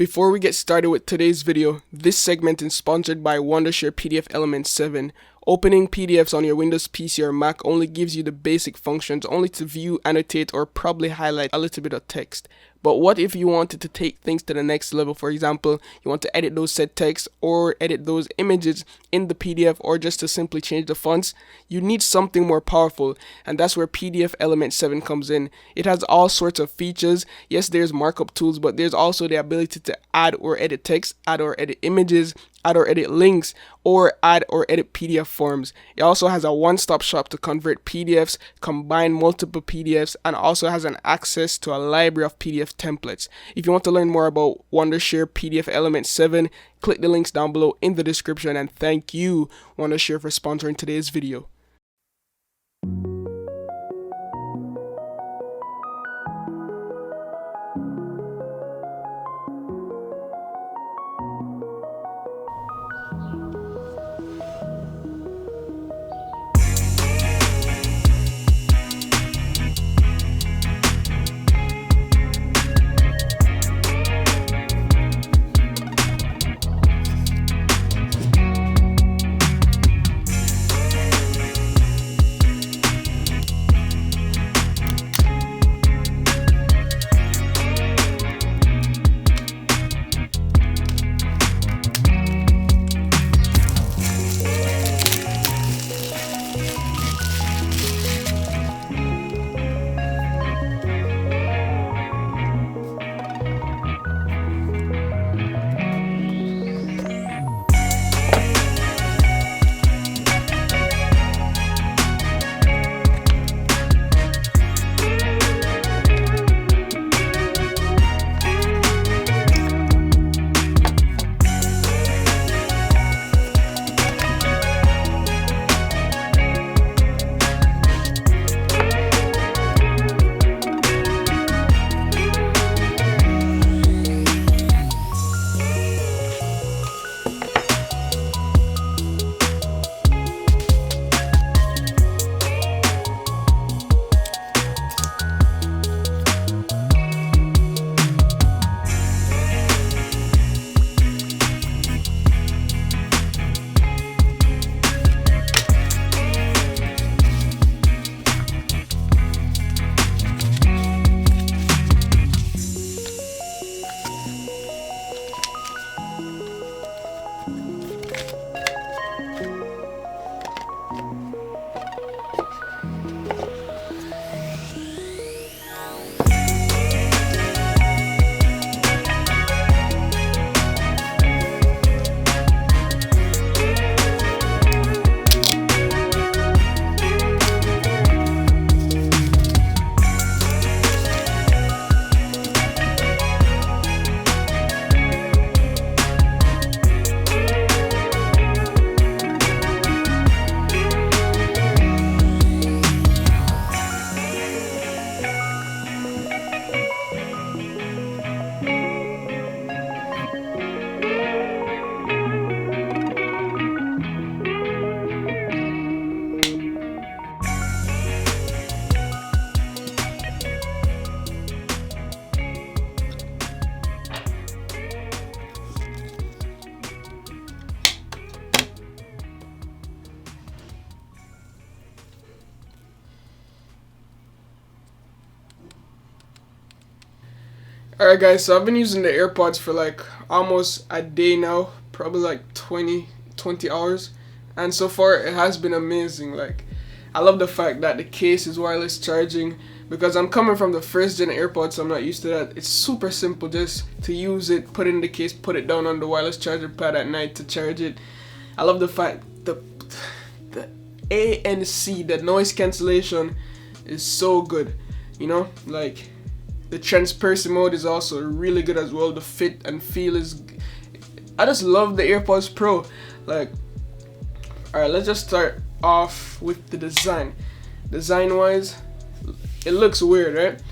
Before we get started with today's video, this segment is sponsored by Wondershare PDF Element 7. Opening PDFs on your Windows PC or Mac only gives you the basic functions, only to view, annotate, or probably highlight a little bit of text. But what if you wanted to take things to the next level? For example, you want to edit those said text or edit those images in the PDF, or just to simply change the fonts. You need something more powerful, and that's where PDF Element 7 comes in. It has all sorts of features. Yes, there's markup tools, but there's also the ability to add or edit text, add or edit images, add or edit links, or add or edit PDF forms. It also has a one-stop shop to convert PDFs, combine multiple PDFs, and also has an access to a library of PDF templates. If you want to learn more about Wondershare PDF Element 7, click the links down below in the description, and thank you, Wondershare, for sponsoring today's video. Alright guys, so I've been using the AirPods for like almost a day now, probably like 20 hours, and so far it has been amazing. Like, I love the fact that the case is wireless charging, because I'm coming from the first gen AirPods, so I'm not used to that. It's super simple just to use it, put it in the case, put it down on the wireless charger pad at night to charge it. I love the fact the ANC, the noise cancellation, is so good, you know, like the transparency mode is also really good as well. The fit and feel is, I just love the AirPods Pro. Like, alright, let's just start off with the design. Design wise, it looks weird, right?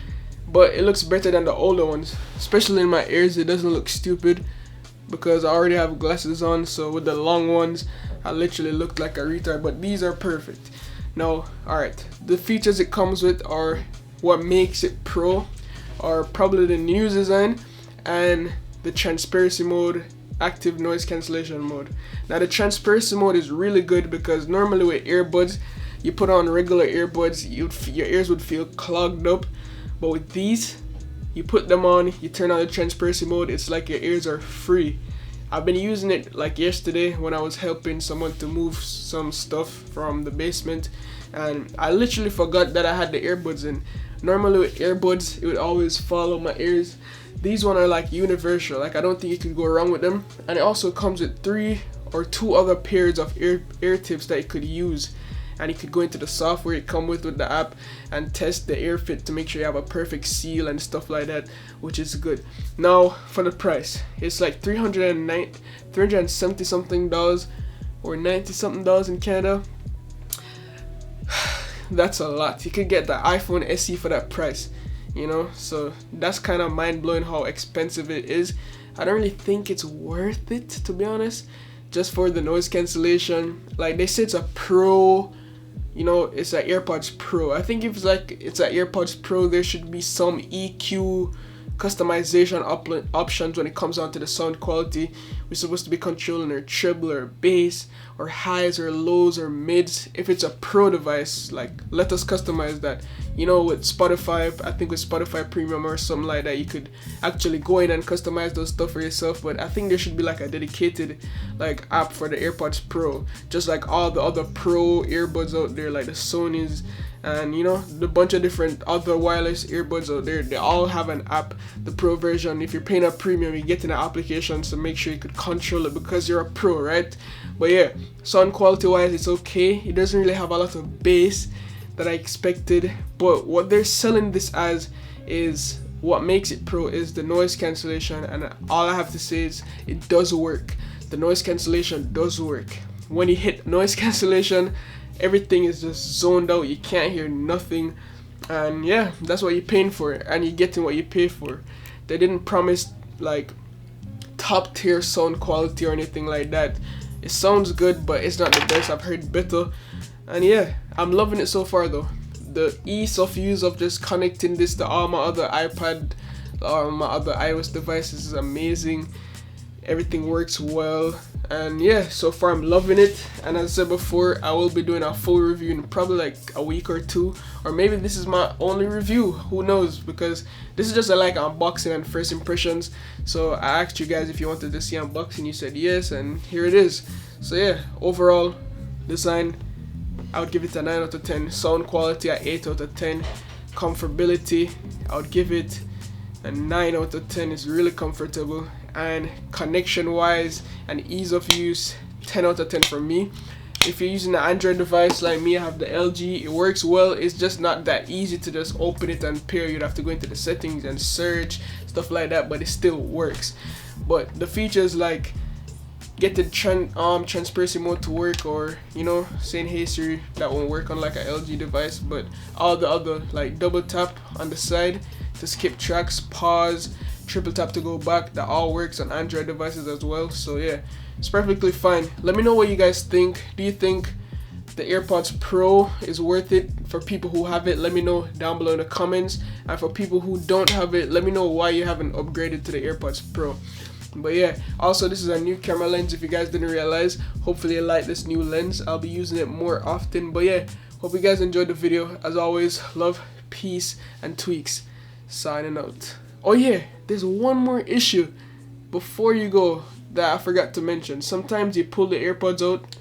But it looks better than the older ones, especially in my ears. It doesn't look stupid because I already have glasses on, so with the long ones I literally looked like a retard, but these are perfect. Now, alright, the features it comes with are what makes it pro, are probably the new design, and the transparency mode, active noise cancellation mode. Now the transparency mode is really good because normally with earbuds, you put on regular earbuds, your ears would feel clogged up, but with these, you put them on, you turn on the transparency mode, it's like your ears are free. I've been using it like yesterday when I was helping someone to move some stuff from the basement, and I literally forgot that I had the earbuds in. Normally with earbuds, it would always follow my ears. These one are like universal, like I don't think you can go wrong with them. And it also comes with 3 or 2 other pairs of ear tips that you could use. And you could go into the software it come with the app and test the ear fit to make sure you have a perfect seal and stuff like that, which is good. Now for the price, it's like $370 something or $90 something in Canada. That's a lot. You could get the iPhone SE for that price, you know, so that's kind of mind-blowing how expensive it is. I don't really think it's worth it, to be honest, just for the noise cancellation. Like they say it's a pro, you know, it's an Airpods Pro. I think if it's an Airpods Pro, there should be some EQ customization options when it comes down to the sound quality. We're supposed to be controlling our treble or bass or highs or lows or mids. If it's a pro device, like let us customize that. You know, with Spotify, I think with Spotify Premium or something like that, you could actually go in and customize those stuff for yourself. But I think there should be like a dedicated like app for the AirPods Pro, just like all the other pro earbuds out there, like the Sonys and you know the bunch of different other wireless earbuds out there. They all have an app. The pro version, if you're paying a premium, you get in the application to make sure you could control it because you're a pro, right? But yeah, sound quality wise, it's okay. It doesn't really have a lot of bass that I expected, but what they're selling this as is what makes it pro is the noise cancellation, and all I have to say is it does work. The noise cancellation does work. When you hit noise cancellation, everything is just zoned out. You can't hear nothing, and yeah, that's what you're paying for, and you're getting what you pay for. They didn't promise like top tier sound quality or anything like that. It sounds good, but it's not the best. I've heard better, and yeah, I'm loving it so far though. The ease of use of just connecting this to all my other iPad or my other iOS devices is amazing. Everything works well, and yeah, so far I'm loving it. And as I said before, I will be doing a full review in probably like a week or 2, or maybe this is my only review, who knows, because this is just a like unboxing and first impressions. So I asked you guys if you wanted to see unboxing, you said yes, and here it is. So yeah, overall design, I would give it a 9 out of 10. Sound quality at 8 out of 10. Comfortability, I would give it a 9 out of 10. It's really comfortable. And connection wise and ease of use, 10 out of 10 for me. If you're using an Android device like me, I have the LG, it works well. It's just not that easy to just open it and pair. You'd have to go into the settings and search, stuff like that, but it still works. But the features like get the transparency mode to work, or you know, saying hey Siri, that won't work on like an LG device, but all the other like double tap on the side to skip tracks, pause, triple tap to go back, that all works on Android devices as well. So yeah, it's perfectly fine. Let me know what you guys think. Do you think the AirPods Pro is worth it for people who have it? Let me know down below in the comments. And for people who don't have it, let me know why you haven't upgraded to the AirPods Pro. But yeah, also this is a new camera lens if you guys didn't realize. Hopefully you like this new lens. I'll be using it more often. But yeah, hope you guys enjoyed the video. As always, love, peace, and tweaks. Signing out. Oh yeah, there's one more issue before you go that I forgot to mention. Sometimes you pull the AirPods out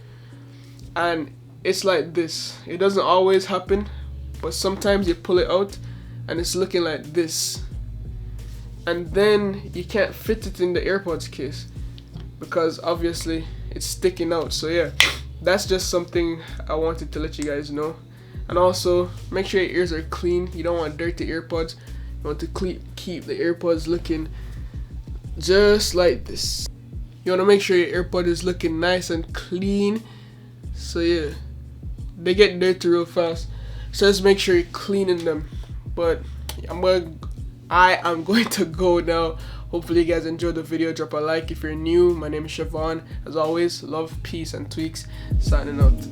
and it's like this. It doesn't always happen, but sometimes you pull it out and it's looking like this, and then you can't fit it in the AirPods case because obviously it's sticking out. So yeah, that's just something I wanted to let you guys know. And also make sure your ears are clean. You don't want dirty AirPods. You want to keep the AirPods looking just like this. You want to make sure your AirPod is looking nice and clean. So yeah, they get dirty real fast, so just make sure you're cleaning them. But I am going to go now. Hopefully you guys enjoyed the video. Drop a like if you're new. My name is Siobhan. As always, love, peace, and tweaks. Signing out.